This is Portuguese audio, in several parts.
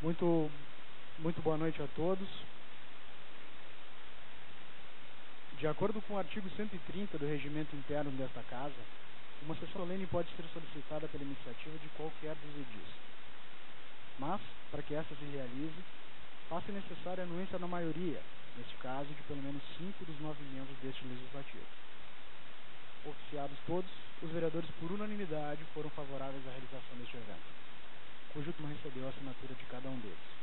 Muito boa noite a todos. De acordo com o artigo 130 do regimento interno desta Casa, uma sessão solene pode ser solicitada pela iniciativa de qualquer dos edis. Mas, para que esta se realize, faz-se necessária a anuência na maioria, neste caso, de pelo menos 5 dos 9 membros deste Legislativo. Oficiados todos, os vereadores, por unanimidade, foram favoráveis à realização deste evento, cujo tema recebeu a assinatura de cada um deles.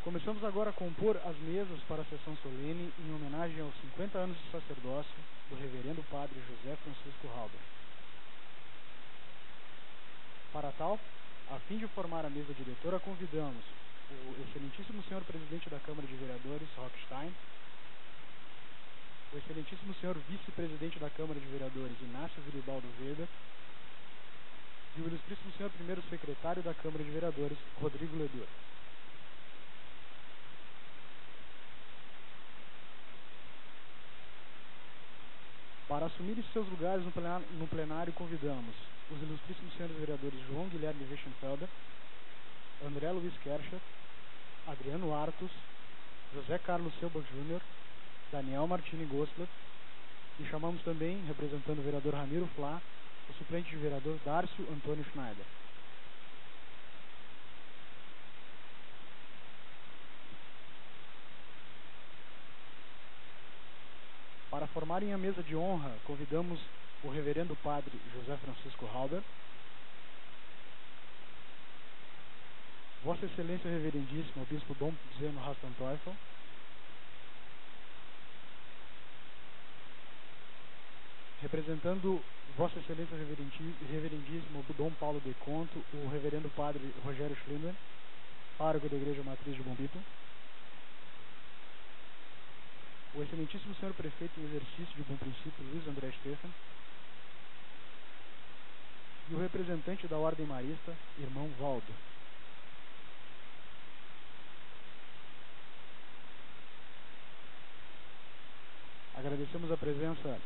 Começamos agora a compor as mesas para a sessão solene em homenagem aos 50 anos de sacerdócio do reverendo padre José Francisco Halber. Para tal, a fim de formar a mesa diretora, convidamos o excelentíssimo senhor presidente da Câmara de Vereadores, Rockstein, o excelentíssimo senhor vice-presidente da Câmara de Vereadores, Inácio Viribaldo Weber, e o ilustríssimo senhor primeiro secretário da Câmara de Vereadores, Rodrigo Ledor. Para assumirem seus lugares no plenário, convidamos os ilustríssimos senhores vereadores João Guilherme Weschenfelder, André Luiz Kercher, Adriano Artus, José Carlos Selbach Júnior, Daniel Martini Gosler, e chamamos também, representando o vereador Ramiro Flá, o suplente de vereador Dárcio Antônio Schneider. Para formarem a mesa de honra, convidamos o reverendo padre José Francisco Halber, Vossa Excelência Reverendíssimo, o Bispo Dom Zeno Rastan Teufel, representando Vossa Excelência Reverendíssimo Dom Paulo de Conto, o reverendo padre Rogério Schlinden, pároco da Igreja Matriz de Bombito, o excelentíssimo senhor prefeito em exercício de Bom Princípio, Luiz André Steffen, e o representante da Ordem Marista, irmão Valdo. Agradecemos a presença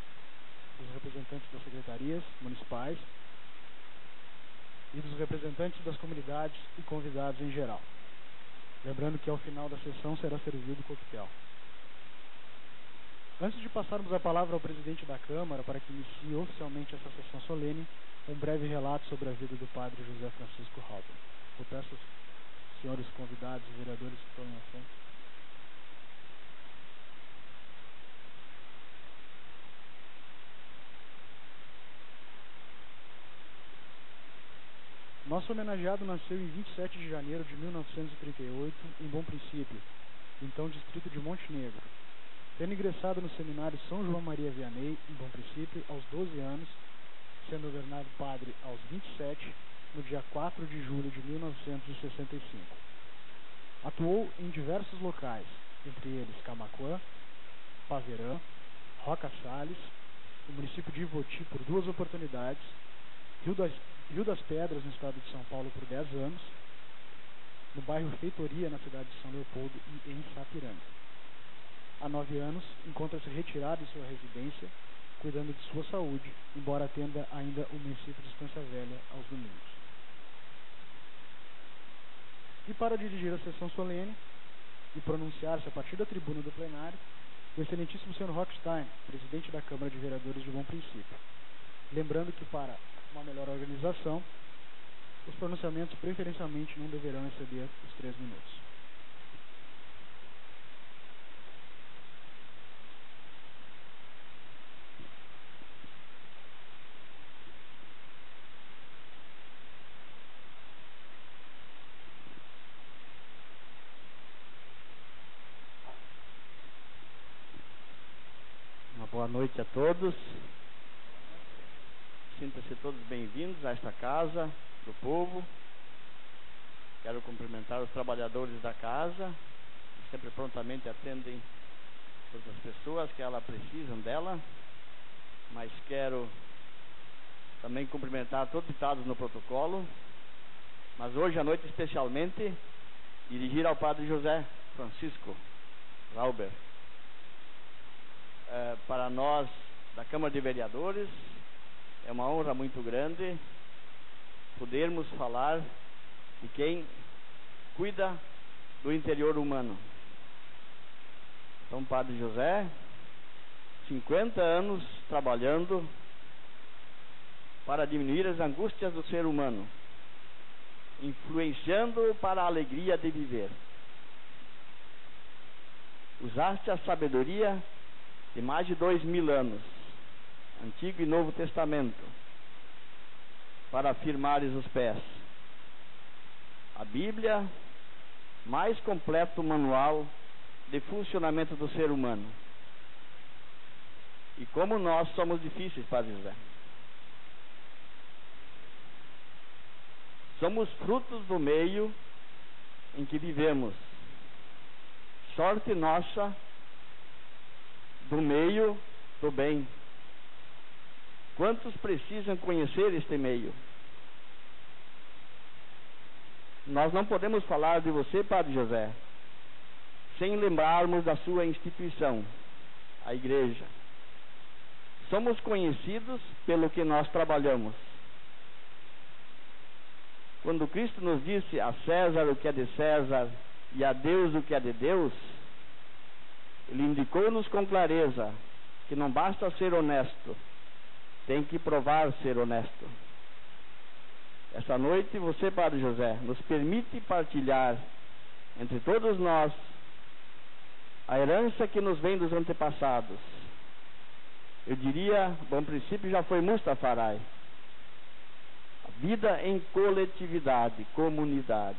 dos representantes das secretarias municipais e dos representantes das comunidades e convidados em geral. Lembrando que ao final da sessão será servido coquetel. Antes de passarmos a palavra ao presidente da Câmara para que inicie oficialmente essa sessão solene, um breve relato sobre a vida do padre José Francisco Halber. Eu peço aos senhores convidados e vereadores que tomem assento. Nosso homenageado nasceu em 27 de janeiro de 1938, em Bom Princípio, então distrito de Montenegro, tendo ingressado no seminário São João Maria Vianney, em Bom Princípio, aos 12 anos, sendo ordenado padre aos 27, no dia 4 de julho de 1965. Atuou em diversos locais, entre eles Camaquã, Paverã, Roca Salles, o município de Ivoti por 2 oportunidades, Rio das Pedras, no estado de São Paulo, por 10 anos, no bairro Feitoria, na cidade de São Leopoldo, e em Sapiranga. Há 9 anos, encontra-se retirado de sua residência, cuidando de sua saúde, embora atenda ainda o município de Estância Velha aos domingos. E para dirigir a sessão solene e pronunciar-se a partir da tribuna do plenário, o excelentíssimo senhor Rockstein, presidente da Câmara de Vereadores de Bom Princípio. Lembrando que, para uma melhor organização, os pronunciamentos preferencialmente não deverão exceder os 3 minutos. Uma boa noite a todos. Sinta-se todos bem-vindos a esta casa do povo. Quero cumprimentar os trabalhadores da casa, que sempre prontamente atendem todas as pessoas que elas precisam dela. Mas quero também cumprimentar todos os citados no protocolo. Mas hoje à noite, especialmente, dirigir ao padre José Francisco Halber. Para nós da Câmara de Vereadores, é uma honra muito grande podermos falar de quem cuida do interior humano. Então, Padre José, 50 anos trabalhando para diminuir as angústias do ser humano, influenciando para a alegria de viver. Usaste a sabedoria de mais de 2000 anos, Antigo e Novo Testamento, para firmares os pés. A Bíblia, mais completo manual de funcionamento do ser humano. E como nós somos difíceis, Padre José. Somos frutos do meio em que vivemos. Sorte nossa do meio do bem. Quantos precisam conhecer este meio? Nós não podemos falar de você, Padre José, sem lembrarmos da sua instituição, a Igreja. Somos conhecidos pelo que nós trabalhamos. Quando Cristo nos disse a César o que é de César e a Deus o que é de Deus, Ele indicou-nos com clareza que não basta ser honesto, tem que provar ser honesto. Essa noite você, Padre José, nos permite partilhar entre todos nós a herança que nos vem dos antepassados. Eu diria, bom princípio já foi Mustafarai. A vida em coletividade, comunidade.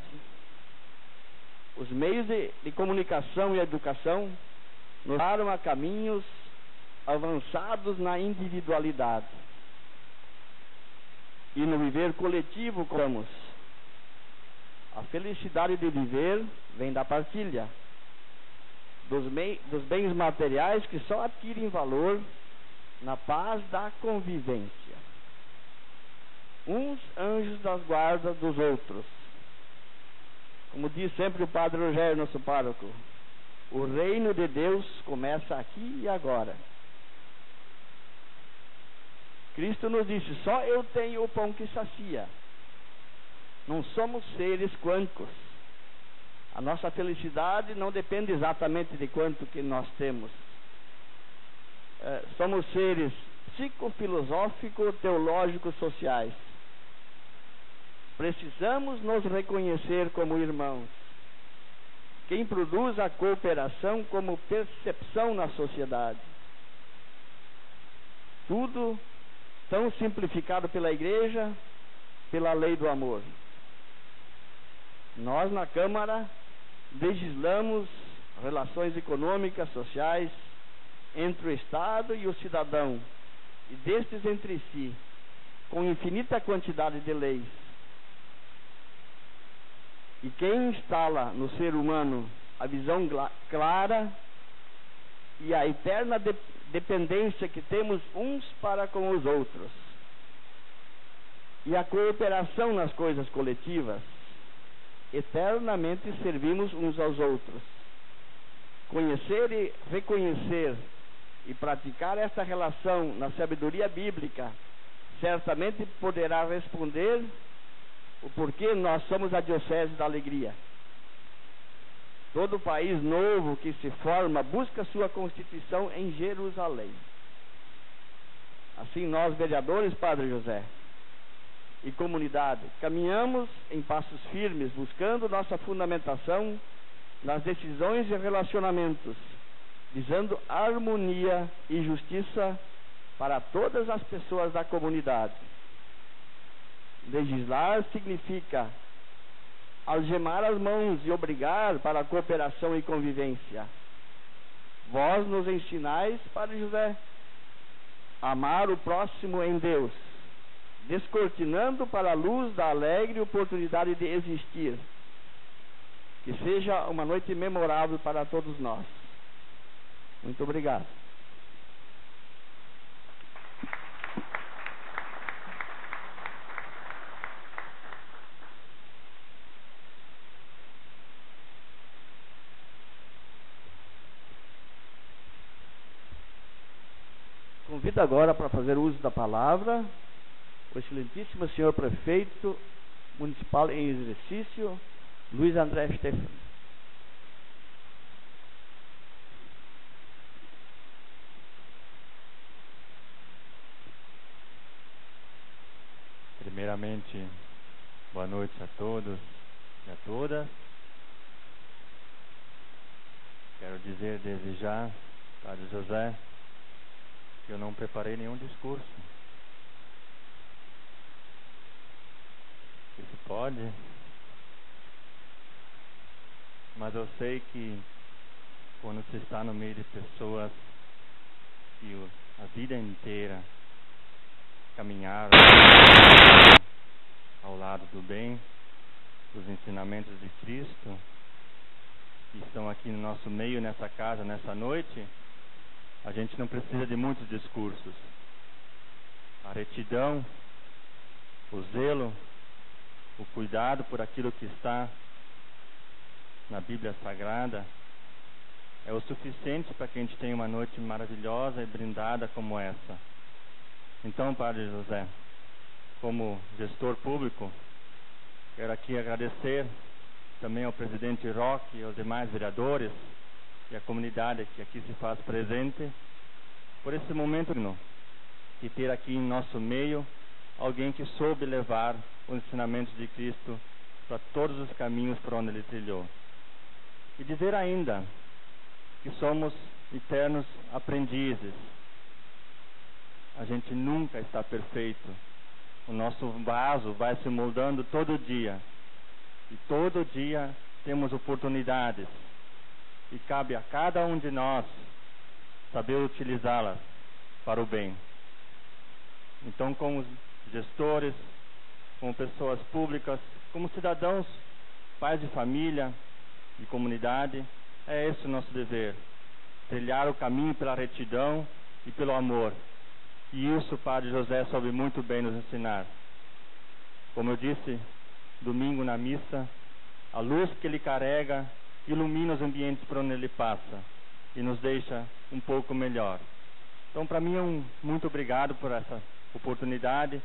Os meios de comunicação e educação nos levaram a caminhos avançados na individualidade. E no viver coletivo, como a felicidade de viver vem da partilha dos bens materiais que só adquirem valor na paz da convivência. Uns anjos das guardas dos outros. Como diz sempre o Padre Rogério, nosso pároco, o reino de Deus começa aqui e agora. Cristo nos disse, só eu tenho o pão que sacia. Não somos seres quânticos. A nossa felicidade não depende exatamente de quanto que nós temos. Somos seres psicofilosóficos, teológicos, sociais. Precisamos nos reconhecer como irmãos. Quem produz a cooperação como percepção na sociedade. Tudo tão simplificado pela Igreja, pela lei do amor. Nós na Câmara legislamos relações econômicas, sociais, entre o Estado e o cidadão, e destes entre si, com infinita quantidade de leis. E quem instala no ser humano a visão clara e a eterna dependência que temos uns para com os outros, e a cooperação nas coisas coletivas, eternamente servimos uns aos outros. Conhecer e reconhecer e praticar esta relação na sabedoria bíblica, certamente poderá responder o porquê nós somos a Diocese da Alegria. Todo país novo que se forma busca sua Constituição em Jerusalém. Assim nós, vereadores, Padre José, e comunidade, caminhamos em passos firmes, buscando nossa fundamentação nas decisões e relacionamentos, visando harmonia e justiça para todas as pessoas da comunidade. Legislar significa algemar as mãos e obrigar para a cooperação e convivência. Vós nos ensinais, Padre José, a amar o próximo em Deus, descortinando para a luz da alegre oportunidade de existir. Que seja uma noite memorável para todos nós. Muito obrigado. Convido agora para fazer uso da palavra o excelentíssimo senhor prefeito municipal em exercício, Luiz André Stefano. Primeiramente, boa noite a todos e a todas. Quero dizer desde já, Padre José, que eu não preparei nenhum discurso. Isso pode, mas eu sei que quando se está no meio de pessoas que a vida inteira caminharam ao lado do bem, dos ensinamentos de Cristo, que estão aqui no nosso meio, nessa casa, nessa noite, a gente não precisa de muitos discursos. A retidão, o zelo, o cuidado por aquilo que está na Bíblia Sagrada é o suficiente para que a gente tenha uma noite maravilhosa e brindada como essa. Então, Padre José, como gestor público, quero aqui agradecer também ao presidente Roque e aos demais vereadores e à comunidade que aqui se faz presente por esse momento de ter aqui em nosso meio alguém que soube levar os ensinamentos de Cristo para todos os caminhos por onde ele trilhou. E dizer ainda que somos eternos aprendizes. A gente nunca está perfeito. O nosso vaso vai se moldando todo dia. E todo dia temos oportunidades. E cabe a cada um de nós saber utilizá-las para o bem. Então, como gestores, como pessoas públicas, como cidadãos, pais de família e comunidade, é esse o nosso dever. Trilhar o caminho pela retidão e pelo amor. E isso o Padre José soube muito bem nos ensinar. Como eu disse, domingo na missa, a luz que ele carrega ilumina os ambientes por onde ele passa e nos deixa um pouco melhor. Então, para mim, muito obrigado por essa oportunidade.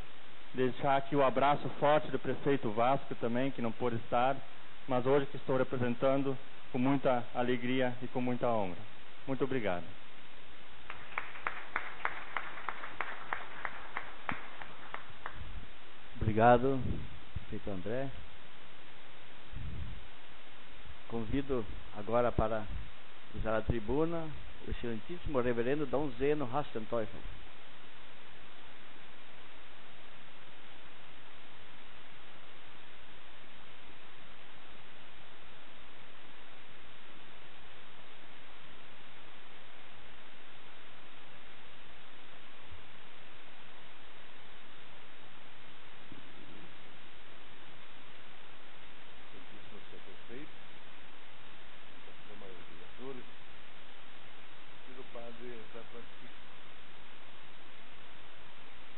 Deixar aqui o abraço forte do prefeito Vasco também, que não pôde estar, mas hoje que estou representando com muita alegria e com muita honra. Muito obrigado. Obrigado, prefeito André. Convido agora para usar a tribuna o excelentíssimo reverendo Dom Zeno Hastenteufel. Excelentíssimo senhor prefeito da Câmara de Vereadores, querido Padre José Francisco,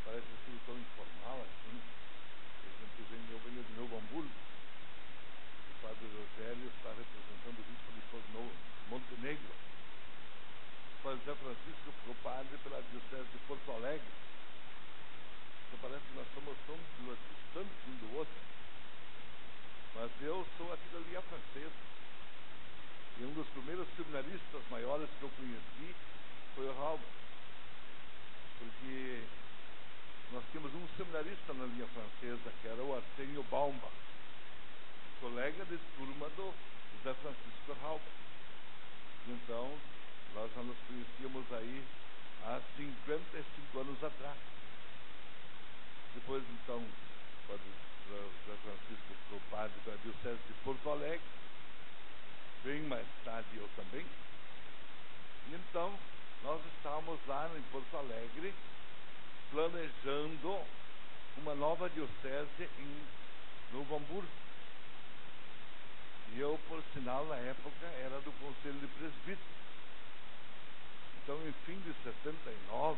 parece tudo tão informal assim, que a gente eu venho de Novo Hamburgo, o Padre Rogério está representando o bispo de Montenegro, o Padre José Francisco ficou padre pela diocese de Porto Alegre, então parece que nós somos tão distantes um do outro. Mas eu sou aqui da linha francesa. E um dos primeiros seminaristas maiores que eu conheci foi o Halber. Porque nós tínhamos um seminarista na linha francesa, que era o Arsenio Baumbach, colega de turma do José Francisco Halber. Então, nós já nos conhecíamos aí há 55 anos atrás. Depois, então, o Padre José Francisco ficou padre pela diocese de Porto Alegre, bem mais tarde eu também. E então, nós estávamos lá em Porto Alegre, planejando uma nova diocese em Novo Hamburgo. E eu, por sinal, na época, era do Conselho de Presbíteros. Então, em fim de 79,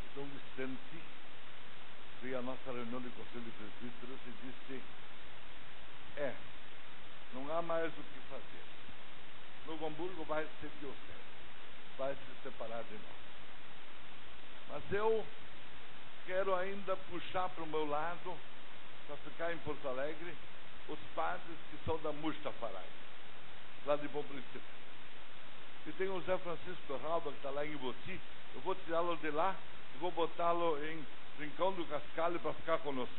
o Dom Vicente veio à nossa reunião do Conselho de Presbíteros e disse: não há mais o que fazer. Novo Hamburgo vai ser diocese, vai se separar de nós. Mas eu quero ainda puxar para o meu lado para ficar em Porto Alegre, os padres que são da Mustafarai, lá de Bom Princípio. E tem o Zé Francisco Rauba, que está lá em Iboti. Eu vou tirá-lo de lá e vou botá-lo em Rincão do Cascalho para ficar conosco.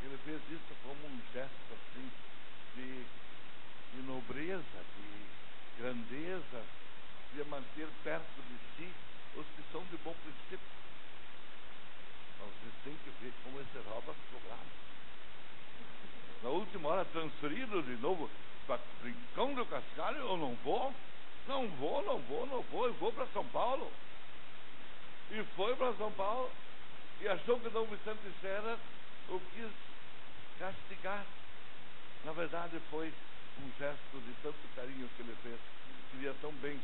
Ele fez isso como um gesto assim de nobreza, de grandeza, de manter perto de si os que são de Bom Princípio. Mas vocês têm que ver como esse Rauba ficou bravo. Na última hora, transferido de novo para Rincão do Cascalho, eu não vou, eu vou para São Paulo. E foi para São Paulo e achou que Dom Vicente Scherer o quis castigar. Na verdade, foi um gesto de tanto carinho que ele fez. Queria tão bem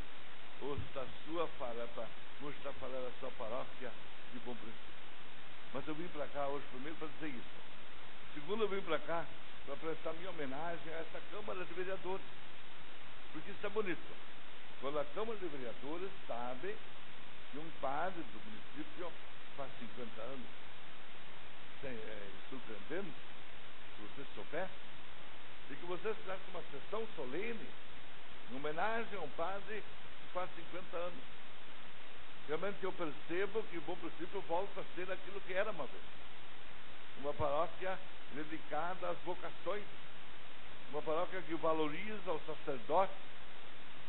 os da sua Mustafarai, da sua paróquia de Bom Princípio. Mas eu vim para cá hoje, primeiro, para dizer isso. Segundo, eu vim para cá para prestar minha homenagem a essa Câmara de Vereadores. Porque isso é bonito. Quando a Câmara de Vereadores sabe que um padre do município faz 50 anos. É surpreendente se vocês soubessem. E que vocês fizessem uma sessão solene em homenagem a um padre que faz 50 anos. Realmente eu percebo que o Bom Princípio volta a ser aquilo que era uma vez. Uma paróquia dedicada às vocações. Uma paróquia que valoriza os sacerdotes.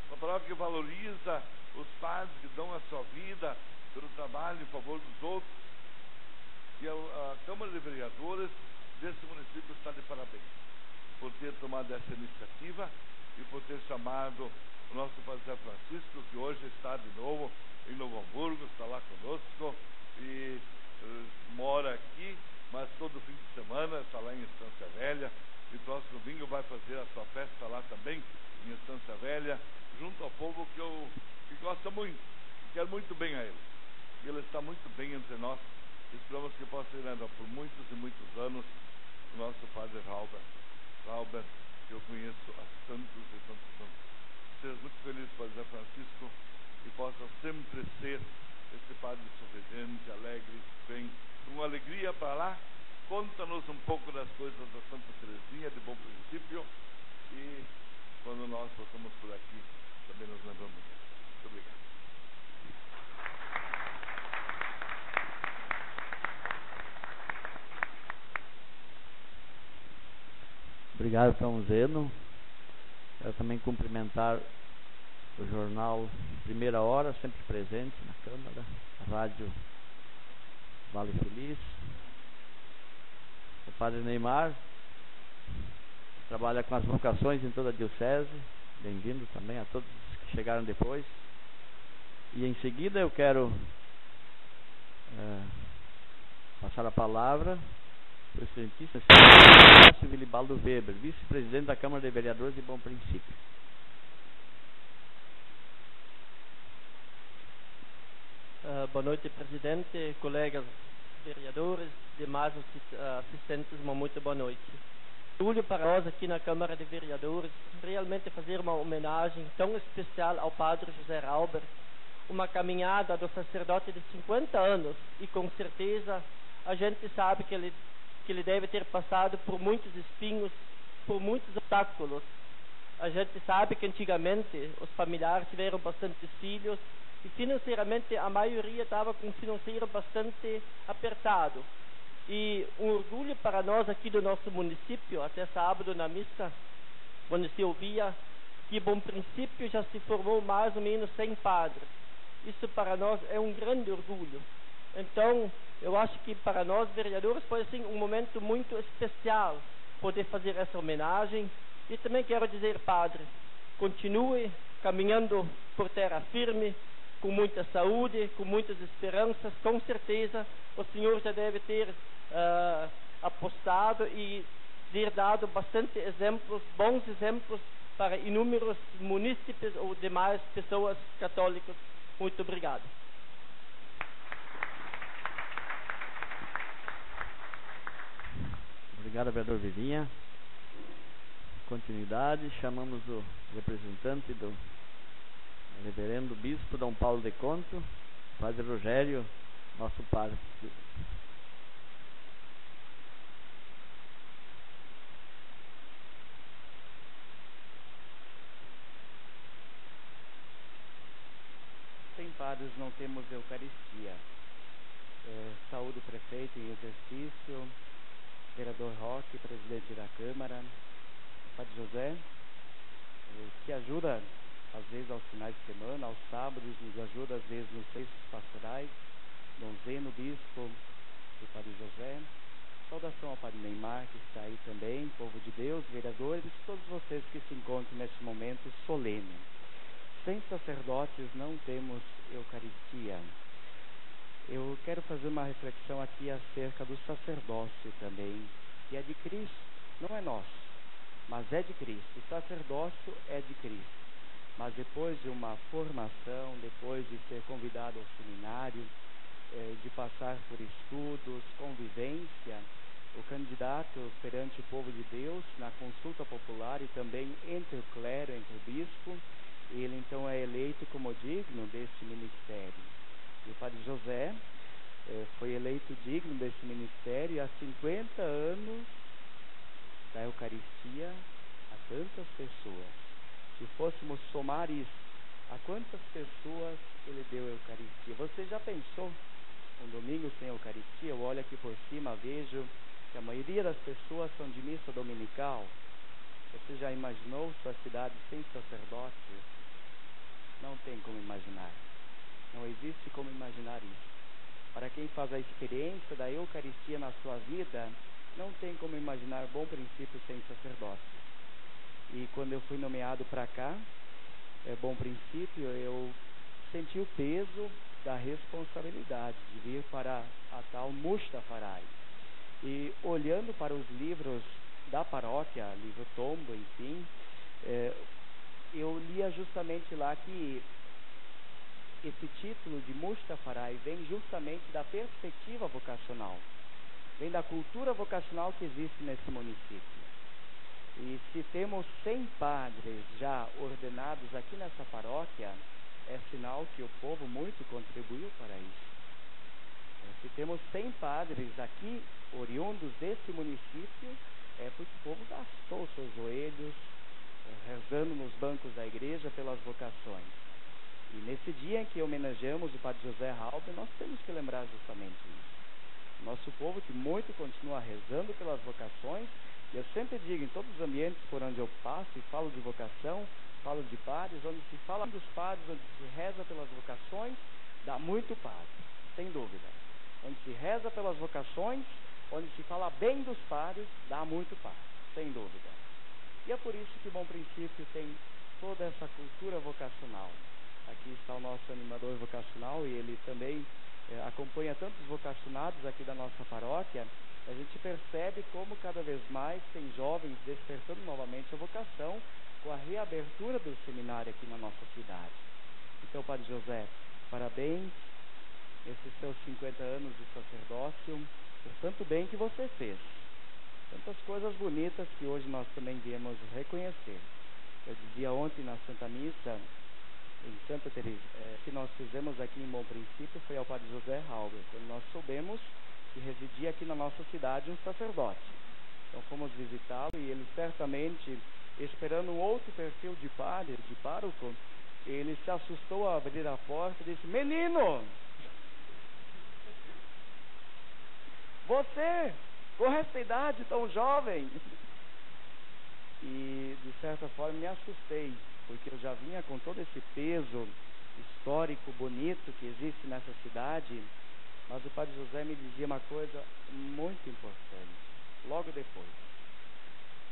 Uma paróquia que valoriza os padres que dão a sua vida pelo trabalho em favor dos outros. E a Câmara de Vereadores desse município está de parabéns por ter tomado essa iniciativa e por ter chamado o nosso Padre Zé Francisco, que hoje está de novo em Novo Hamburgo, está lá conosco e mora aqui, mas todo fim de semana está lá em Estância Velha, e próximo domingo vai fazer a sua festa lá também, em Estância Velha, junto ao povo que gosta muito, que quer muito bem a ele. E ele está muito bem entre nós. Esperamos que possa ir ainda por muitos e muitos anos o nosso Padre Rauber, que eu conheço há tantos e tantos anos. Seja muito feliz, Padre Zé Francisco, e possa sempre ser esse padre sorridente, alegre, que vem com alegria para lá. Conta-nos um pouco das coisas da Santa Teresinha de Bom Princípio, e quando nós passamos por aqui, também nos lembramos dela. Muito obrigado. Obrigado, São Zeno. Quero também cumprimentar o jornal Primeira Hora, sempre presente na Câmara, a Rádio Vale Feliz, o Padre Neymar, que trabalha com as vocações em toda a Diocese, bem-vindo também a todos os que chegaram depois. E em seguida eu quero passar a palavra para o excelentíssimo Márcio Wilibaldo Weber, vice-presidente da Câmara de Vereadores de Bom Princípio. Boa noite, presidente, colegas vereadores, demais assistentes, uma muito boa noite. Orgulho para nós aqui na Câmara de Vereadores realmente fazer uma homenagem tão especial ao Padre José Rauber, uma caminhada do sacerdote de 50 anos, e com certeza a gente sabe que ele deve ter passado por muitos espinhos, por muitos obstáculos. A gente sabe que antigamente os familiares tiveram bastantes filhos e financeiramente a maioria estava com um financeiro bastante apertado. E um orgulho para nós aqui do nosso município, até sábado na missa, quando se ouvia que Bom Princípio já se formou mais ou menos 100 padres. Isso para nós é um grande orgulho. Então, eu acho que para nós vereadores pode ser um momento muito especial poder fazer essa homenagem. E também quero dizer, padre, continue caminhando por terra firme, com muita saúde, com muitas esperanças. Com certeza o senhor já deve ter apostado e ter dado bastante exemplos, bons exemplos para inúmeros munícipes ou demais pessoas católicas. Muito obrigado. Obrigado, vereador Vilinha. Continuidade, chamamos o representante do reverendo bispo Dom Paulo de Conto, Padre Rogério, nosso pároco. padres não temos Eucaristia. Saúdo o prefeito em exercício, vereador Roque, presidente da Câmara, o Padre José, que ajuda às vezes aos finais de semana, aos sábados, nos ajuda às vezes nos serviços pastorais, Dom Zeno, bispo, o Padre José. Saudação ao Padre Neymar, que está aí também, povo de Deus, vereadores, todos vocês que se encontram neste momento solene. Sem sacerdotes não temos Eucaristia. Eu quero fazer uma reflexão aqui acerca do sacerdócio também, que é de Cristo, não é nosso, mas é de Cristo. O sacerdócio é de Cristo. Mas depois de uma formação, depois de ser convidado ao seminário, de passar por estudos, convivência, o candidato perante o povo de Deus, na consulta popular e também entre o clero, entre o bispo, ele então é eleito como digno desse ministério. E o Padre José foi eleito digno desse ministério há 50 anos da Eucaristia a tantas pessoas. Se fôssemos somar isso, a quantas pessoas ele deu Eucaristia? Você já pensou? Um domingo sem Eucaristia, eu olho aqui por cima, vejo que a maioria das pessoas são de missa dominical. Você já imaginou sua cidade sem sacerdotes? Não tem como imaginar. Não existe como imaginar isso. Para quem faz a experiência da Eucaristia na sua vida, não tem como imaginar Bom Princípio sem sacerdotes. E quando eu fui nomeado para cá, Bom Princípio, eu senti o peso da responsabilidade de vir para a tal Mustafarai. E olhando para os livros da paróquia, livro tombo, enfim, eu lia justamente lá que esse título de Mustafarai vem justamente da perspectiva vocacional, vem da cultura vocacional que existe nesse município. E se temos 100 padres já ordenados aqui nessa paróquia, é sinal que o povo muito contribuiu para isso. Se temos 100 padres aqui, oriundos desse município, é porque o povo gastou os seus joelhos, rezando nos bancos da igreja pelas vocações. E nesse dia em que homenageamos o Padre José Halber, nós temos que lembrar justamente isso. Nosso povo que muito continua rezando pelas vocações, e eu sempre digo, em todos os ambientes por onde eu passo e falo de vocação, falo de padres, onde se fala dos padres, onde se reza pelas vocações, dá muito padre, sem dúvida. Onde se reza pelas vocações, onde se fala bem dos padres, dá muito padre, sem dúvida. E é por isso que Bom Princípio tem toda essa cultura vocacional. Aqui está o nosso animador vocacional e ele também acompanha tantos vocacionados aqui da nossa paróquia. A gente percebe como cada vez mais tem jovens despertando novamente a vocação com a reabertura do seminário aqui na nossa cidade. Então, Padre José, parabéns nesses seus 50 anos de sacerdócio, por tanto bem que você fez. Tantas coisas bonitas que hoje nós também viemos reconhecer. Eu dizia ontem na Santa Missa, em Santa Teresa, que nós fizemos aqui em Bom Princípio foi ao Padre José Halber, quando nós soubemos que residia aqui na nossa cidade um sacerdote. Então fomos visitá-lo e ele certamente, esperando um outro perfil de padre, de pároco, ele se assustou ao abrir a porta e disse: "Menino! Você, com esta idade tão jovem?" E, de certa forma, me assustei, porque eu já vinha com todo esse peso histórico, bonito que existe nessa cidade, mas o Padre José me dizia uma coisa muito importante, logo depois: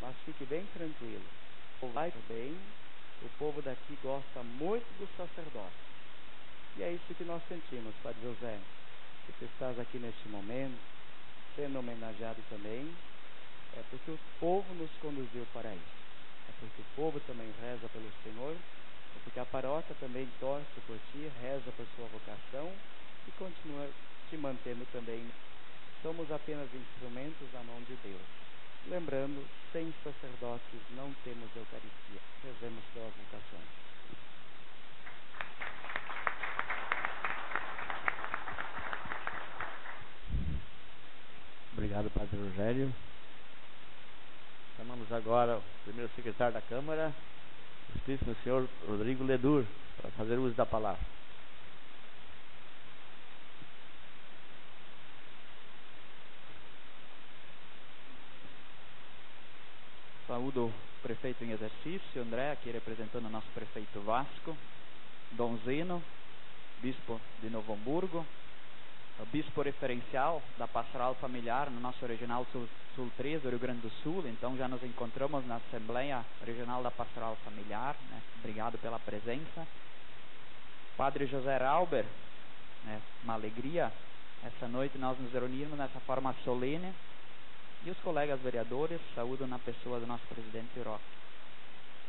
"Mas fique bem tranquilo, vai bem, o povo daqui gosta muito dos sacerdotes." E é isso que nós sentimos, Padre José. Você estás aqui neste momento, sendo homenageado também, é porque o povo nos conduziu para isso. É porque o povo também reza pelo Senhor, é porque a paróquia também torce por ti, reza por sua vocação e continua te mantendo também. Somos apenas instrumentos na mão de Deus. Lembrando, sem sacerdotes não temos Eucaristia. Rezemos pelas vocações. Obrigado, Padre Rogério. Chamamos agora o primeiro secretário da Câmara, o Ilustríssimo Senhor Rodrigo Ledur, para fazer uso da palavra. Saúdo o prefeito em exercício, André, aqui representando o nosso prefeito Vasco, Dom Zeno, bispo de Novo Hamburgo, o bispo referencial da Pastoral Familiar no nosso Regional Sul 3 do Rio Grande do Sul. Então já nos encontramos na Assembleia Regional da Pastoral Familiar, né? Obrigado pela presença. Padre José Rauber, né? Uma alegria essa noite nós nos reunirmos nessa forma solene. E os colegas vereadores, saúdo na pessoa do nosso presidente Roque.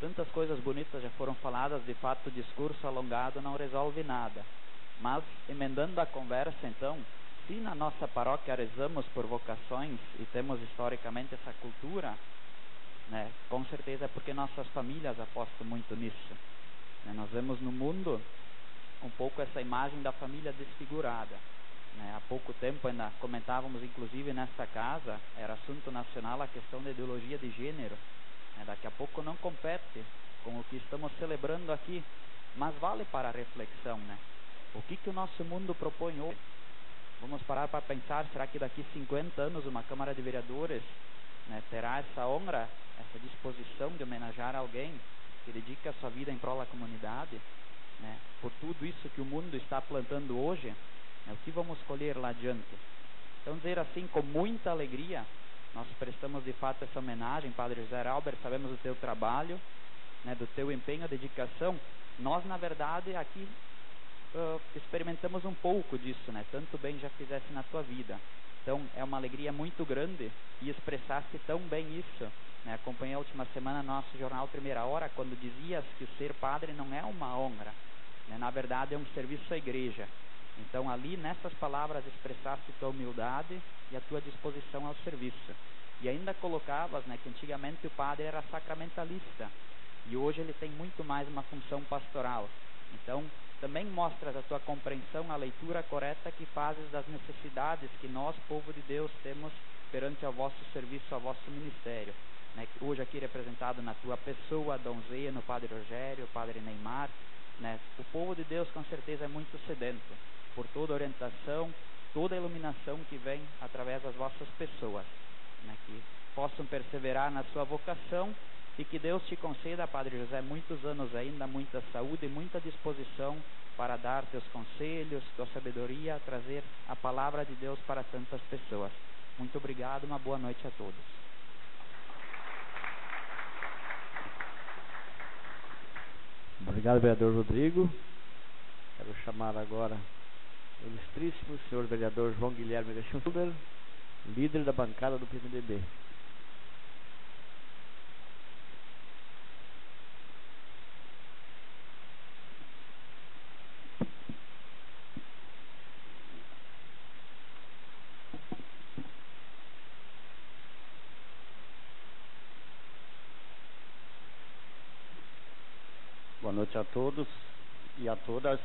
Tantas coisas bonitas já foram faladas, de fato o discurso alongado não resolve nada. Mas, emendando a conversa então, se na nossa paróquia rezamos por vocações e temos historicamente essa cultura, né, com certeza é porque nossas famílias apostam muito nisso. Né, nós vemos no mundo um pouco essa imagem da família desfigurada. Né, há pouco tempo ainda comentávamos, inclusive nesta casa, era assunto nacional a questão da ideologia de gênero. Né, daqui a pouco não compete com o que estamos celebrando aqui, mas vale para a reflexão, né? O que o nosso mundo propõe hoje? Vamos parar para pensar, será que daqui 50 anos uma Câmara de Vereadores, né, terá essa honra, essa disposição de homenagear alguém que dedica a sua vida em prol da comunidade? Né, por tudo isso que o mundo está plantando hoje, né, o que vamos colher lá adiante? Então, dizer assim, com muita alegria, nós prestamos de fato essa homenagem, Padre José Rauber, sabemos do teu trabalho, né, do teu empenho, dedicação. Nós, na verdade, aqui experimentamos um pouco disso, né? Tanto bem já fizesse na tua vida. Então é uma alegria muito grande e expressaste tão bem isso, né? Acompanhei a última semana nosso jornal Primeira Hora, quando dizias que o ser padre não é uma honra, né? Na verdade é um serviço à igreja. Então ali nessas palavras expressaste tua humildade e a tua disposição ao serviço. E ainda colocavas, né, que antigamente o padre era sacramentalista e hoje ele tem muito mais uma função pastoral. Então também mostras a tua compreensão, a leitura correta que fazes das necessidades que nós, povo de Deus, temos perante ao vosso serviço, ao vosso ministério. Né? Hoje aqui representado na tua pessoa, Dom Zeno, Padre Rogério, Padre Neymar. Né? O povo de Deus com certeza é muito sedento por toda a orientação, toda a iluminação que vem através das vossas pessoas. Né? Que possam perseverar na sua vocação. E que Deus te conceda, Padre José, muitos anos ainda, muita saúde e muita disposição para dar teus conselhos, tua sabedoria, trazer a palavra de Deus para tantas pessoas. Muito obrigado, uma boa noite a todos. Obrigado, vereador Rodrigo. Quero chamar agora o ilustríssimo senhor vereador João Guilherme Gachenhuber, líder da bancada do PMDB. Boa noite a todos e a todas.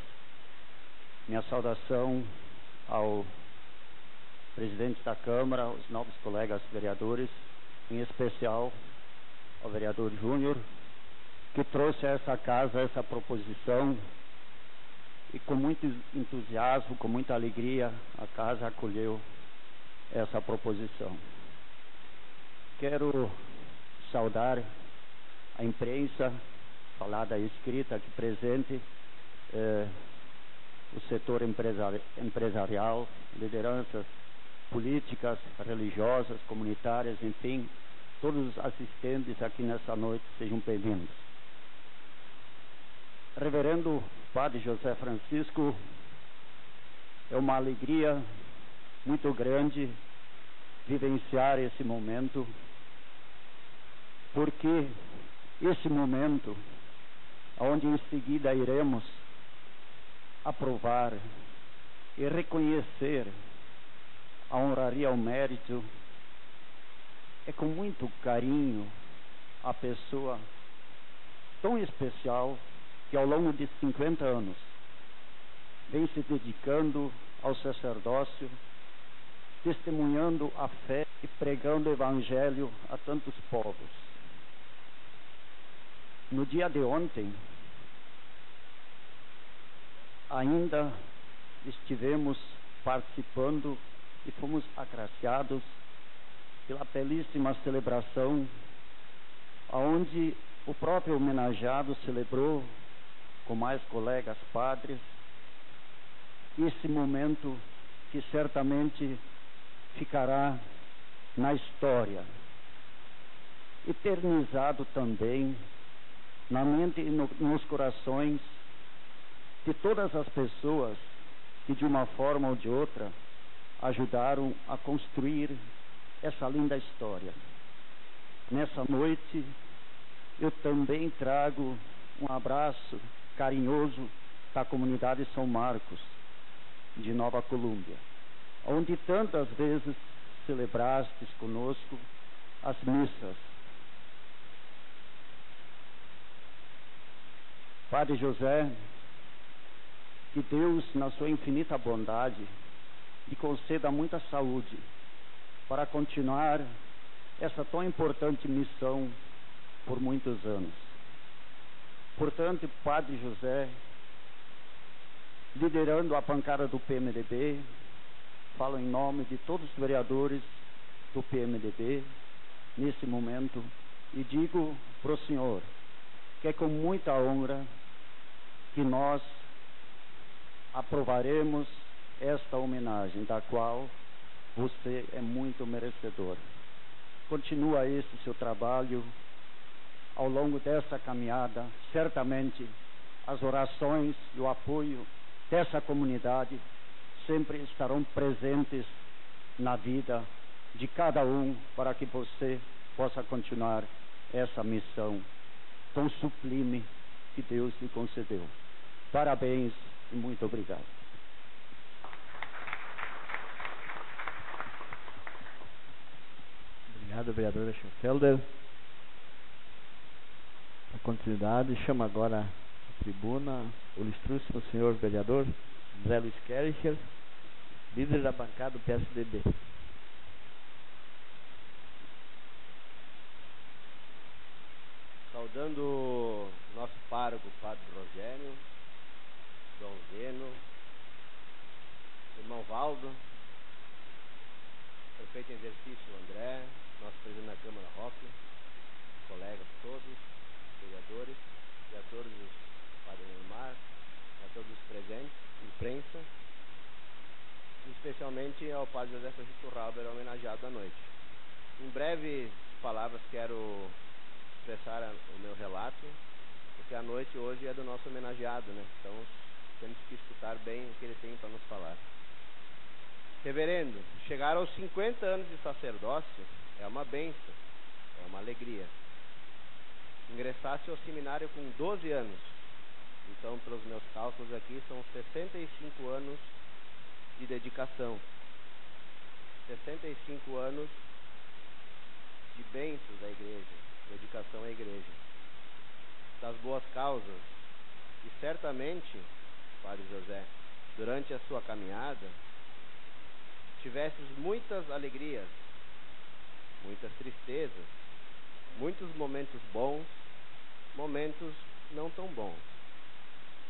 Minha saudação ao presidente da Câmara, aos novos colegas vereadores, em especial ao vereador Júnior, que trouxe a essa casa essa proposição e com muito entusiasmo, com muita alegria, a casa acolheu essa proposição. Quero saudar a imprensa, falada e escrita aqui presente, o setor empresarial, lideranças políticas, religiosas, comunitárias, enfim, todos os assistentes aqui nessa noite, sejam bem-vindos. Reverendo Padre José Francisco, é uma alegria muito grande vivenciar esse momento, porque esse momento, onde em seguida iremos aprovar e reconhecer a honraria ao mérito, é com muito carinho a pessoa tão especial que ao longo de 50 anos vem se dedicando ao sacerdócio, testemunhando a fé e pregando o evangelho a tantos povos. No dia de ontem, ainda estivemos participando e fomos agraciados pela belíssima celebração onde o próprio homenageado celebrou com mais colegas padres esse momento que certamente ficará na história, eternizado também na mente e nos corações de todas as pessoas que de uma forma ou de outra ajudaram a construir essa linda história. Nessa noite eu também trago um abraço carinhoso da comunidade São Marcos de Nova Colômbia, onde tantas vezes celebrastes conosco as missas. Padre José, que Deus, na sua infinita bondade, lhe conceda muita saúde para continuar essa tão importante missão por muitos anos. Portanto, Padre José, liderando a bancada do PMDB, falo em nome de todos os vereadores do PMDB nesse momento e digo para o senhor que é com muita honra que nós aprovaremos esta homenagem, da qual você é muito merecedor. Continua esse seu trabalho ao longo dessa caminhada. Certamente as orações e o apoio dessa comunidade sempre estarão presentes na vida de cada um para que você possa continuar essa missão tão sublime que Deus lhe concedeu. Parabéns e muito obrigado. Obrigado, vereador Weschenfelder. A continuidade, chama agora à tribuna o ilustríssimo senhor vereador José Luiz Kercher, líder da bancada do PSDB. Saudando nosso pároco, Padre Rogério, Dom Zeno, irmão Valdo, prefeito em exercício André, nosso presidente da Câmara Roque, colegas todos, vereadores, e a todos os Padre Neymar, e a todos os presentes, imprensa, e especialmente ao Padre José Francisco Rauber, homenageado da noite. Em breves palavras quero expressar o meu relato, porque a noite hoje é do nosso homenageado, né? Então temos que escutar bem o que ele tem para nos falar. Reverendo, chegar aos 50 anos de sacerdócio é uma bênção, é uma alegria. Ingressasse ao seminário com 12 anos, então pelos meus cálculos aqui são 65 anos de dedicação, 65 anos de bênçãos da igreja, dedicação à igreja, das boas causas, e certamente, Padre José, durante a sua caminhada, tivesses muitas alegrias, muitas tristezas, muitos momentos bons, momentos não tão bons,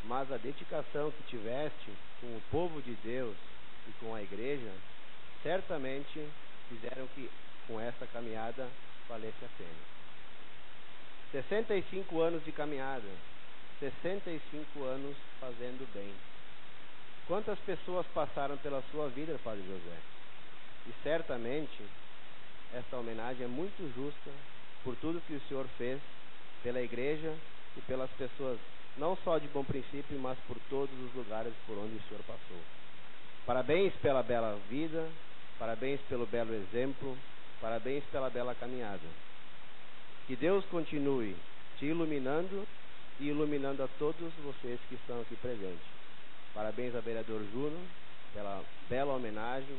mas a dedicação que tiveste com o povo de Deus e com a igreja, certamente fizeram que com essa caminhada valesse a pena. 65 anos de caminhada, 65 anos fazendo bem. Quantas pessoas passaram pela sua vida, Padre José? E certamente esta homenagem é muito justa por tudo que o senhor fez pela igreja e pelas pessoas, não só de Bom Princípio, mas por todos os lugares por onde o senhor passou. Parabéns pela bela vida, parabéns pelo belo exemplo, parabéns pela bela caminhada. Que Deus continue te iluminando e iluminando a todos vocês que estão aqui presentes. Parabéns ao vereador Juno pela bela homenagem,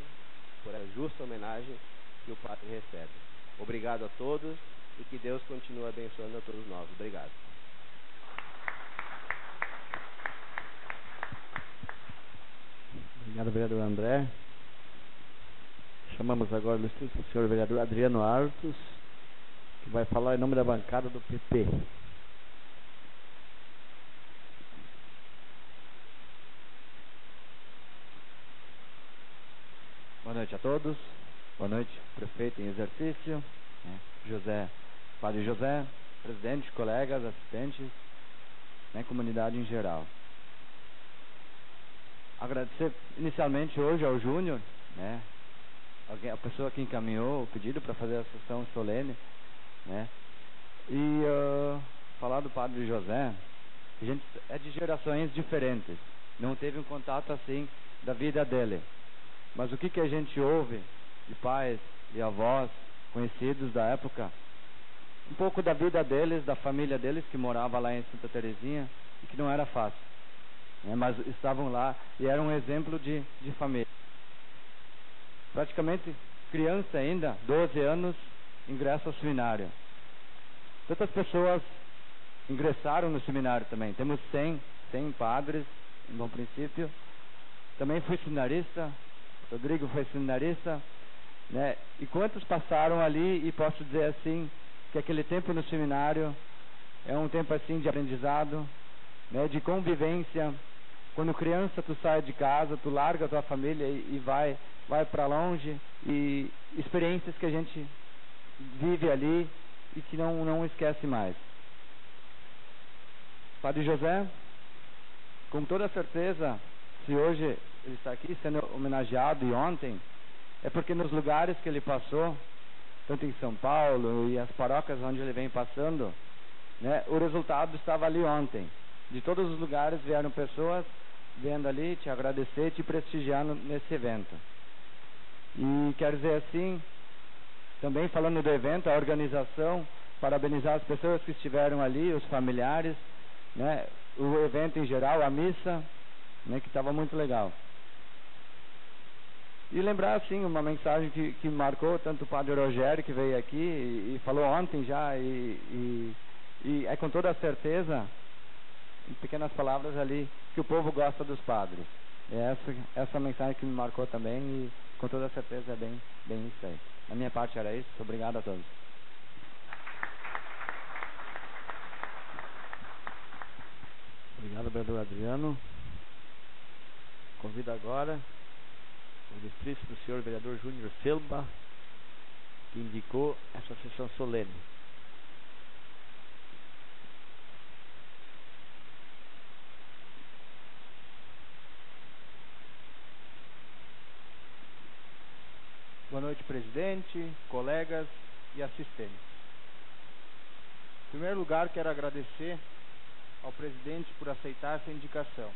por essa justa homenagem que o padre recebe. Obrigado a todos e que Deus continue abençoando a todos nós. Obrigado. Obrigado, vereador André. Chamamos agora o ilustríssimo senhor vereador Adriano Artos, que vai falar em nome da bancada do PP. Boa noite a todos. Boa noite, prefeito em exercício, Padre José, presidente, colegas, assistentes, né, comunidade em geral. Agradecer inicialmente hoje ao Júnior, né, a pessoa que encaminhou o pedido para fazer a sessão solene, né, e falar do Padre José. A gente é de gerações diferentes, não teve um contato assim da vida dele, mas o que a gente ouve de pais e avós conhecidos da época, um pouco da vida deles, da família deles que morava lá em Santa Terezinha e que não era fácil, né, mas estavam lá e eram um exemplo de família. Praticamente criança ainda, 12 anos, ingressa ao seminário. Tantas pessoas ingressaram no seminário também. Temos 100 padres, em bom princípio. Também fui seminarista, Rodrigo foi seminarista, né? E quantos passaram ali, e posso dizer assim, que aquele tempo no seminário é um tempo assim de aprendizado, né? De convivência. Quando criança tu sai de casa, tu larga a tua família e vai para longe, e experiências que a gente vive ali e que não esquece mais. Padre José, com toda certeza, se hoje ele está aqui sendo homenageado e ontem, é porque nos lugares que ele passou, tanto em São Paulo e as paróquias onde ele vem passando, né, o resultado estava ali ontem. De todos os lugares vieram pessoas vendo ali, te agradecer, te prestigiando nesse evento. E quero dizer assim, também falando do evento, a organização, parabenizar as pessoas que estiveram ali, os familiares, né, o evento em geral, a missa, né, que estava muito legal. E lembrar assim uma mensagem que marcou tanto o Padre Rogério, que veio aqui e falou ontem já, e é com toda certeza, em pequenas palavras ali, que o povo gosta dos padres. É essa mensagem que me marcou também, e com toda certeza é bem isso aí. Da minha parte era isso. Obrigado a todos. Obrigado, vereador Adriano. Convido agora o ilustríssimo senhor vereador Júnior Selba, que indicou essa sessão solene. Boa noite, presidente, colegas e assistentes. Em primeiro lugar, quero agradecer ao presidente por aceitar essa indicação.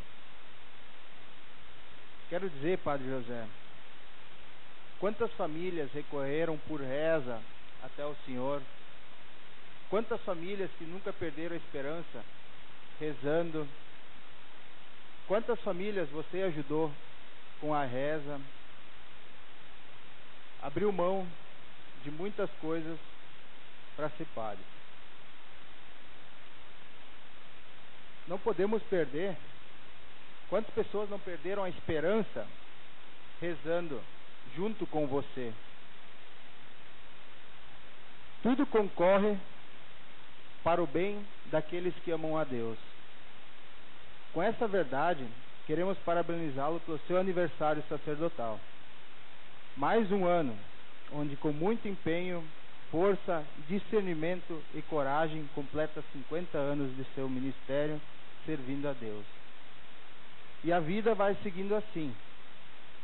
Quero dizer, Padre José, quantas famílias recorreram por reza até o Senhor, quantas famílias que nunca perderam a esperança rezando, quantas famílias você ajudou com a reza, abriu mão de muitas coisas para ser padre. Não podemos perder. Quantas pessoas não perderam a esperança rezando junto com você? Tudo concorre para o bem daqueles que amam a Deus. Com essa verdade, queremos parabenizá-lo pelo seu aniversário sacerdotal. Mais um ano, onde com muito empenho, força, discernimento e coragem completa 50 anos de seu ministério servindo a Deus. E a vida vai seguindo assim.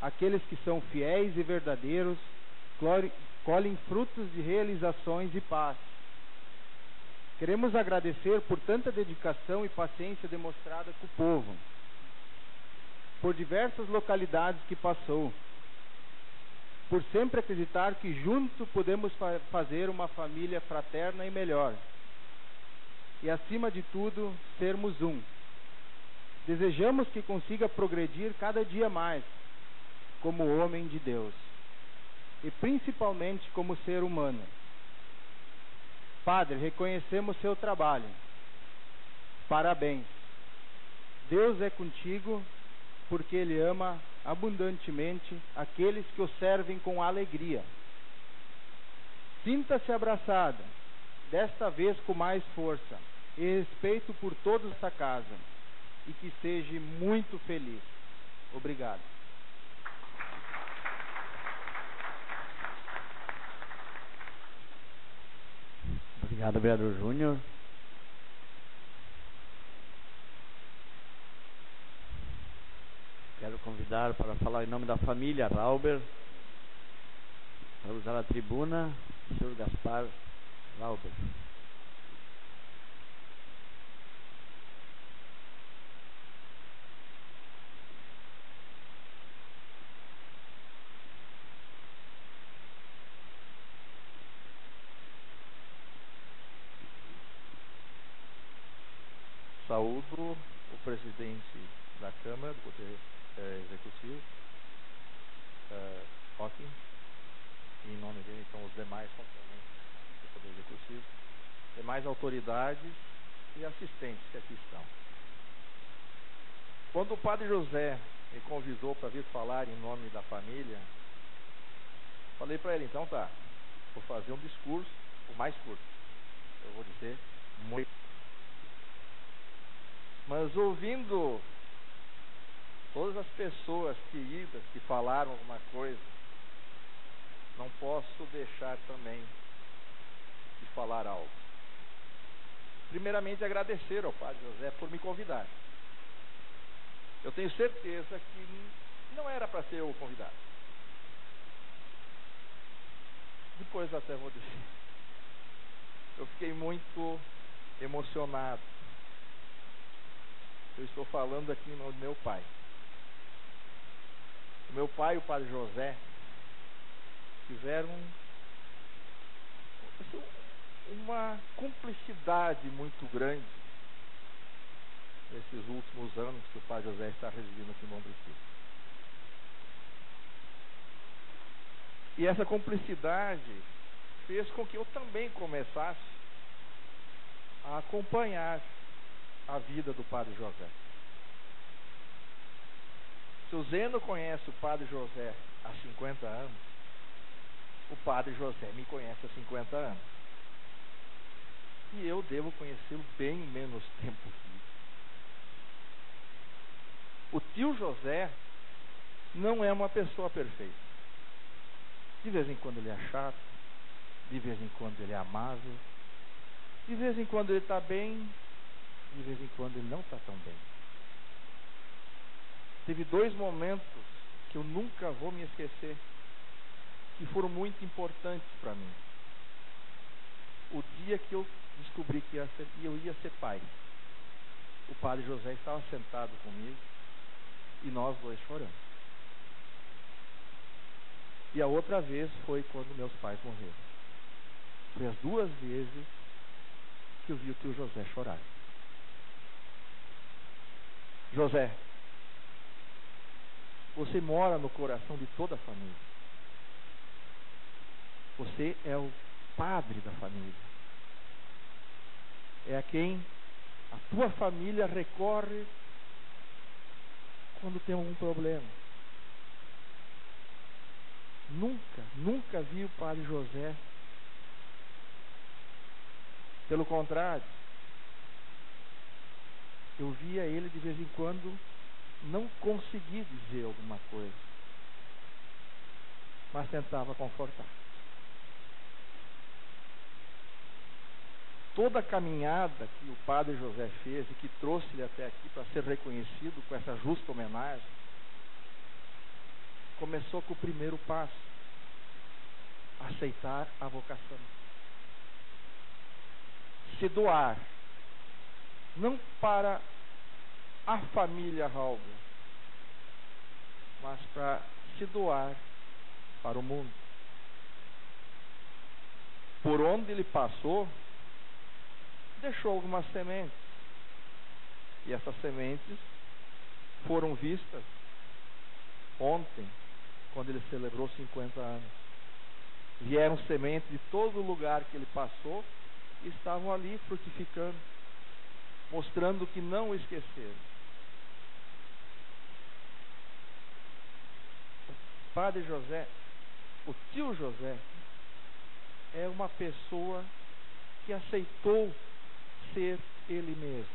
Aqueles que são fiéis e verdadeiros colhem frutos de realizações e paz. Queremos agradecer por tanta dedicação e paciência demonstrada com o povo, por diversas localidades que passou, por sempre acreditar que junto podemos fazer uma família fraterna e melhor. E acima de tudo, sermos um. Desejamos que consiga progredir cada dia mais, como homem de Deus, e principalmente como ser humano. Padre, reconhecemos seu trabalho. Parabéns. Deus é contigo, porque Ele ama abundantemente aqueles que o servem com alegria. Sinta-se abraçada, desta vez com mais força, e respeito por toda esta casa, e que seja muito feliz. Obrigado. Obrigado, vereador Júnior. convidar para falar em nome da família Rauber, para usar a tribuna, o senhor Gaspar Rauber. Saúdo o presidente da Câmara, do Poder Executivo, Hawking, e em nome dele, então, os demais componentes do Poder Executivo, demais autoridades e assistentes que aqui estão. Quando o Padre José me convidou para vir falar em nome da família, falei para ele, então tá, vou fazer um discurso, o mais curto. Eu vou dizer muito. Mas ouvindo todas as pessoas queridas que falaram alguma coisa, não posso deixar também de falar algo. Primeiramente, agradecer ao Padre José por me convidar. Eu tenho certeza que não era para ser eu o convidado. Depois até vou dizer. Eu fiquei muito emocionado. Eu estou falando aqui em nome do meu pai. O meu pai e o Padre José tiveram uma cumplicidade muito grande nesses últimos anos que o Padre José está residindo aqui em Bom Princípio. E essa cumplicidade fez com que eu também começasse a acompanhar a vida do Padre José. Se o Zeno conhece o Padre José há 50 anos, o Padre José me conhece há 50 anos. E eu devo conhecê-lo bem menos tempo que isso. O tio José não é uma pessoa perfeita. De vez em quando ele é chato, de vez em quando ele é amável, de vez em quando ele está bem, de vez em quando ele não está tão bem. Teve 2 momentos que eu nunca vou me esquecer, que foram muito importantes para mim. O dia que eu descobri que eu ia ser pai, o Padre José estava sentado comigo e nós 2 choramos. E a outra vez foi quando meus pais morreram. Foi as 2 vezes que eu vi o tio José chorar. José, você mora no coração de toda a família. Você é o padre da família. É a quem a tua família recorre quando tem algum problema. Nunca vi o Padre José. Pelo contrário, eu via ele de vez em quando não conseguir dizer alguma coisa, mas tentava confortar. Toda a caminhada que o Padre José fez e que trouxe ele até aqui para ser reconhecido com essa justa homenagem, começou com o primeiro passo: aceitar a vocação. Se doar, não para a família Rauber, mas para se doar para o mundo. Por onde ele passou, deixou algumas sementes. E essas sementes foram vistas ontem, quando ele celebrou 50 anos. Vieram sementes de todo lugar que ele passou e estavam ali frutificando, mostrando que não o esqueceram. O Padre José, o tio José, é uma pessoa que aceitou ser ele mesmo,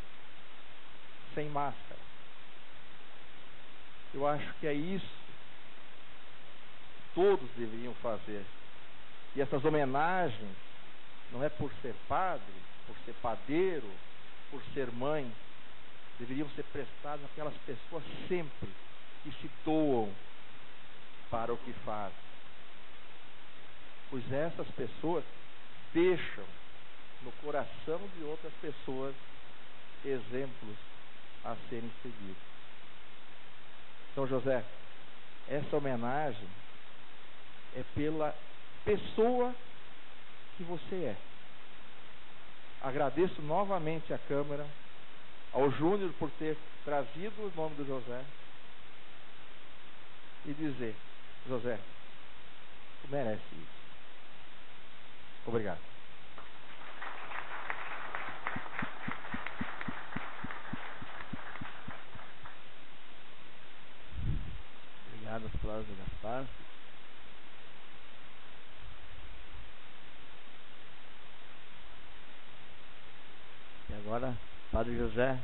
sem máscara. Eu acho que é isso que todos deveriam fazer. E essas homenagens, não é por ser padre, por ser padeiro, por ser mãe, deveriam ser prestadas àquelas pessoas sempre que que se doam para o que fazem. Pois essas pessoas deixam no coração de outras pessoas exemplos a serem seguidos. Então, José, essa homenagem é pela pessoa que você é. Agradeço novamente à Câmara, ao Júnior por ter trazido o nome do José e dizer: José, tu merece isso. Obrigado. Obrigado às palavras do Gaspar. E agora, Padre José,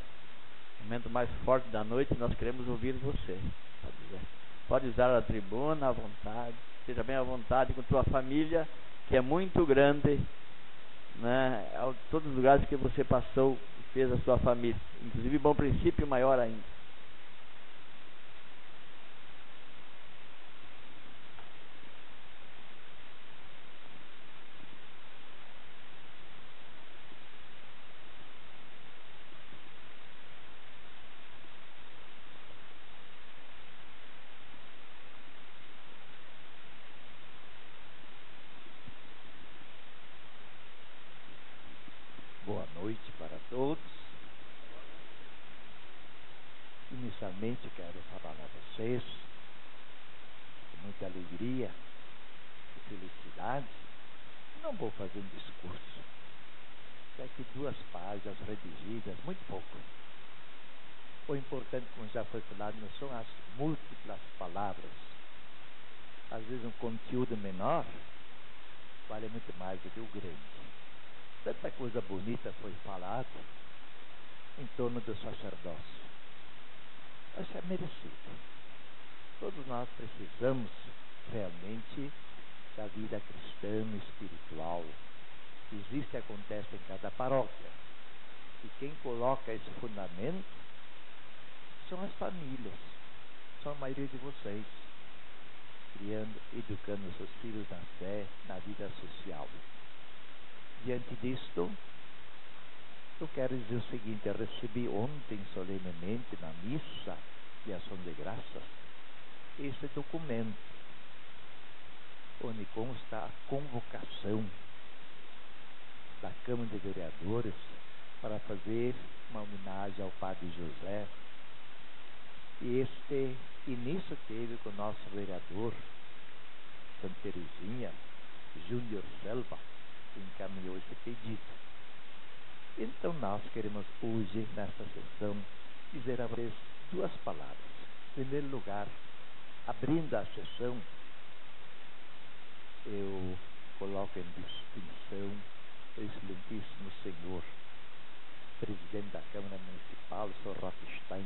momento mais forte da noite, nós queremos ouvir você, Padre José. Pode usar a tribuna à vontade, esteja bem à vontade com tua família, que é muito grande, né? Todos os lugares que você passou e fez a sua família, inclusive Bom Princípio, maior ainda. Boa noite para todos. Inicialmente quero falar a vocês com muita alegria e felicidade. Não vou fazer um discurso. Tem aqui 2 páginas redigidas, muito pouco. O importante, como já foi falado, não são as múltiplas palavras. Às vezes um conteúdo menor vale muito mais do que o grande. Tanta coisa bonita foi falada em torno do sacerdócio. Acho que é merecido. Todos nós precisamos realmente da vida cristã, espiritual, que existe e acontece em cada paróquia. E quem coloca esse fundamento são as famílias, são a maioria de vocês, criando, educando seus filhos na fé, na vida social. Diante disto, eu quero dizer o seguinte: eu recebi ontem solenemente na missa de ação de graças esse documento, onde consta a convocação da Câmara de Vereadores para fazer uma homenagem ao Padre José. E este início teve com o nosso vereador Santa Teresinha, Júnior Selva, que encaminhou esse pedido. Então nós queremos hoje, nesta sessão, dizer a vocês 2 palavras. Em primeiro lugar, abrindo a sessão, eu coloco em distinção o excelentíssimo senhor presidente da Câmara Municipal, o senhor Rothstein.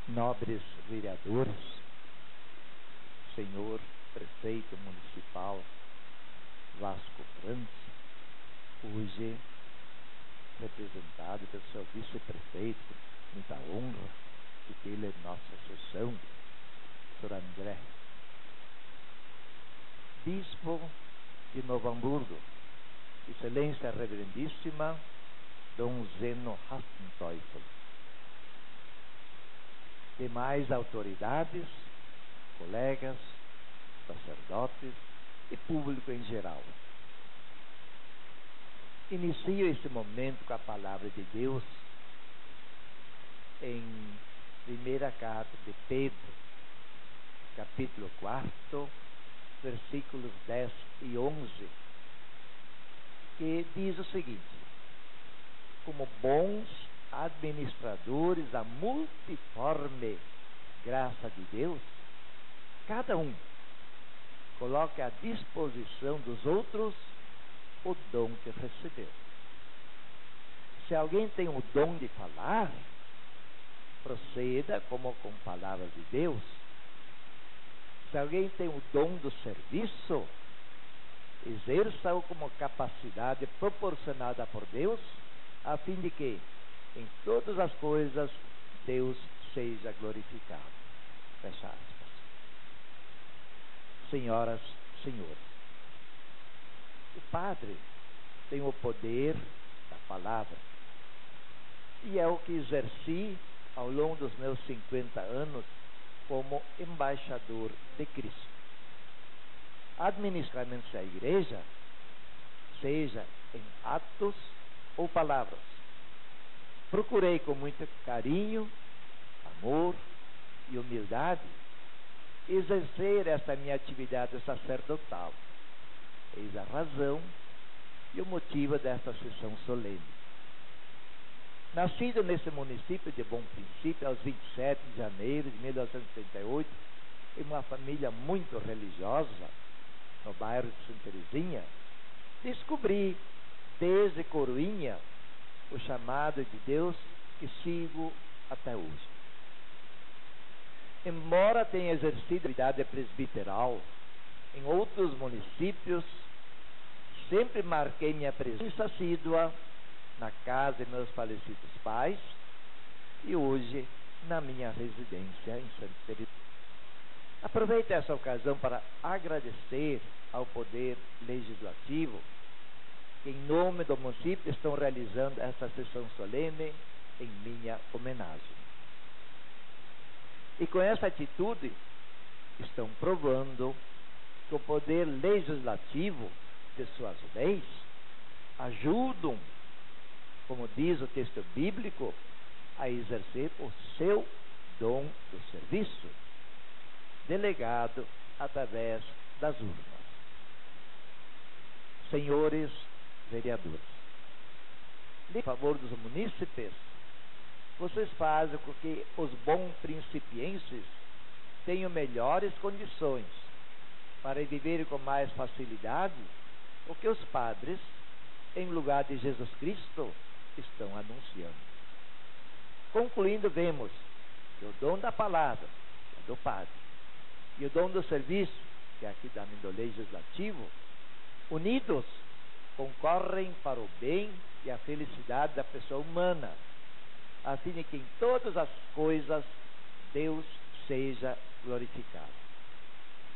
Nobres vereadores, senhor prefeito municipal Vasco França, hoje representado pelo seu vice-prefeito, muita honra de tê-lo em nossa sessão, Sr. André, bispo de Novo Hamburgo, Excelência Reverendíssima Dom Zeno Hastenteufel, demais autoridades, colegas, sacerdotes e público em geral. Inicio esse momento com a palavra de Deus em primeira carta de Pedro, capítulo 4, versículos 10 e 11, que diz o seguinte: como bons administradores da multiforme graça de Deus, cada um coloque à disposição dos outros o dom que recebeu. Se alguém tem o dom de falar, proceda como com palavras de Deus. Se alguém tem o dom do serviço, exerça-o como capacidade proporcionada por Deus, a fim de que, em todas as coisas Deus seja glorificado. Fecha aspas. Senhoras, senhores, o padre tem o poder da palavra e é o que exerci ao longo dos meus 50 anos como embaixador de Cristo. Administrando-se a igreja, seja em atos ou palavras, procurei com muito carinho, amor e humildade exercer esta minha atividade sacerdotal. Eis a razão e o motivo desta sessão solene. Nascido nesse município de Bom Princípio, aos 27 de janeiro de 1978, em uma família muito religiosa, no bairro de Santa Teresinha, descobri, desde coroinha, o chamado de Deus que sigo até hoje. Embora tenha exercido atividade presbiteral em outros municípios, sempre marquei minha presença assídua na casa de meus falecidos pais e hoje na minha residência em Santa Teresinha. Aproveito essa ocasião para agradecer ao Poder Legislativo que, em nome do município, estão realizando esta sessão solene em minha homenagem. E com essa atitude, estão provando que o Poder Legislativo, de suas leis, ajudam, como diz o texto bíblico, a exercer o seu dom do serviço, delegado através das urnas. Senhores vereadores, em favor dos munícipes, vocês fazem com que os bons principienses tenham melhores condições para viver com mais facilidade o que os padres, em lugar de Jesus Cristo, estão anunciando. Concluindo, vemos que o dom da palavra, que é do padre, e o dom do serviço, que é aqui também do legislativo, unidos, concorrem para o bem e a felicidade da pessoa humana, a fim de que em todas as coisas Deus seja glorificado.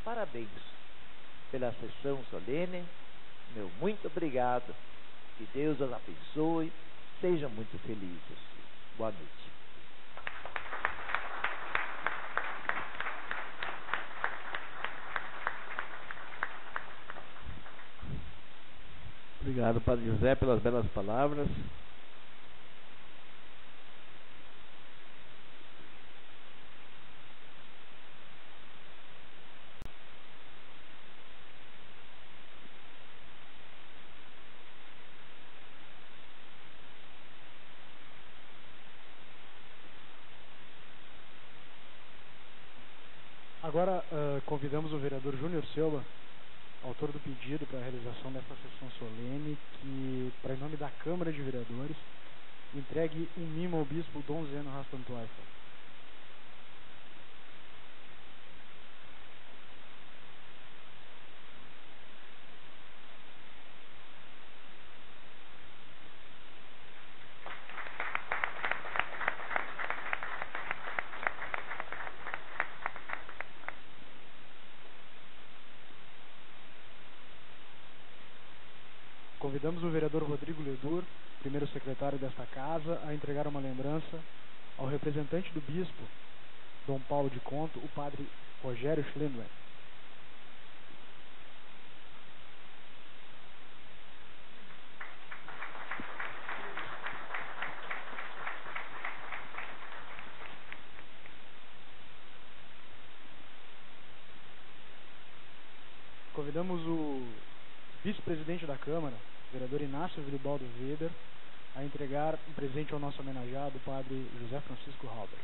Parabéns pela sessão solene, meu muito obrigado, que Deus os abençoe, sejam muito felizes. Boa noite. Obrigado, Padre José, pelas belas palavras. Agora, convidamos o vereador Júnior Silva, autor do pedido para a realização desta sessão solene, que, para em nome da Câmara de Vereadores, entregue um mimo ao bispo Dom Zeno Rastantuaifa. Convidamos o vereador Rodrigo Ledur, primeiro secretário desta casa, a entregar uma lembrança ao representante do bispo, Dom Paulo de Conto, o padre Rogério Schlindler. Convidamos o vice-presidente da Câmara, vereador Inácio Vilibaldo Weber, a entregar um presente ao nosso homenageado, o padre José Francisco Halber.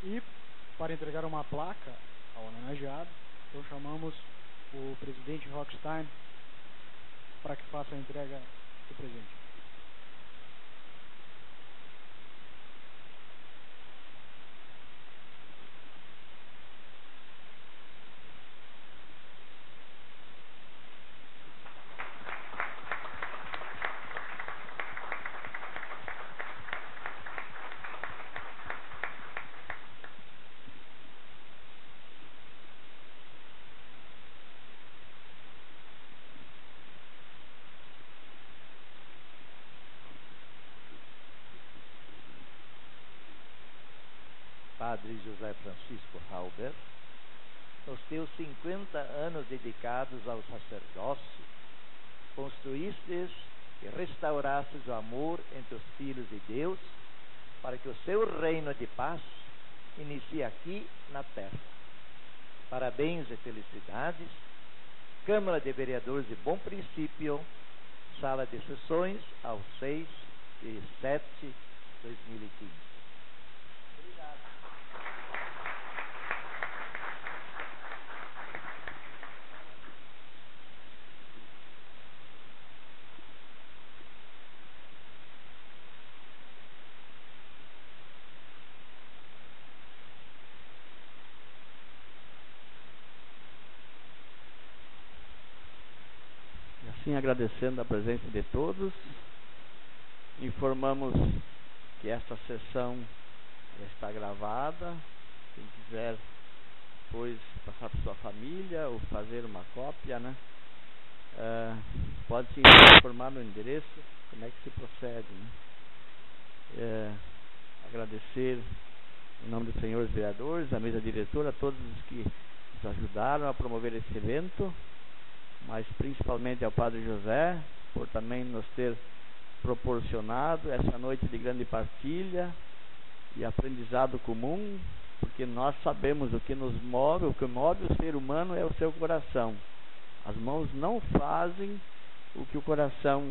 E, para entregar uma placa ao homenageado. Então chamamos o presidente Rockstein para que faça a entrega do presente. Padre José Francisco Halber, nos teus 50 anos dedicados ao sacerdócio, construístes e restaurastes o amor entre os filhos de Deus, para que o seu reino de paz inicie aqui na terra. Parabéns e felicidades, Câmara de Vereadores de Bom Princípio, Sala de Sessões, ao 6/7/2015. Obrigado. E assim, agradecendo a presença de todos, informamos que esta sessão está gravada. Quem quiser depois passar para sua família ou fazer uma cópia, né? Pode se informar no endereço, como é que se procede, né? Agradecer em nome dos senhores vereadores, a mesa diretora, a todos os que nos ajudaram a promover esse evento, mas principalmente ao Padre José, por também nos ter proporcionado essa noite de grande partilha e aprendizado comum, porque nós sabemos o que nos move, o que move o ser humano é o seu coração. As mãos não fazem o que o coração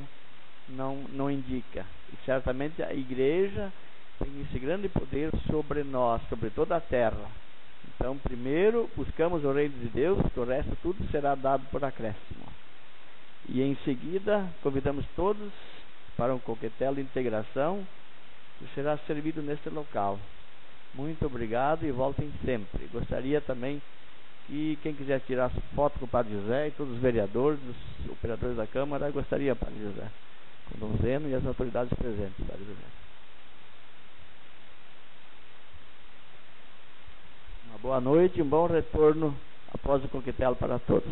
não indica. E certamente a igreja tem esse grande poder sobre nós, sobre toda a terra. Então, primeiro, buscamos o reino de Deus, que o resto tudo será dado por acréscimo. E em seguida, convidamos todos para um coquetel de integração, que será servido neste local. Muito obrigado e voltem sempre. Gostaria também que quem quiser tirar foto com o Padre José e todos os vereadores, os operadores da Câmara, gostaria, Padre José, com Dom Zeno e as autoridades presentes, Padre José. Uma boa noite e um bom retorno após o coquetel para todos.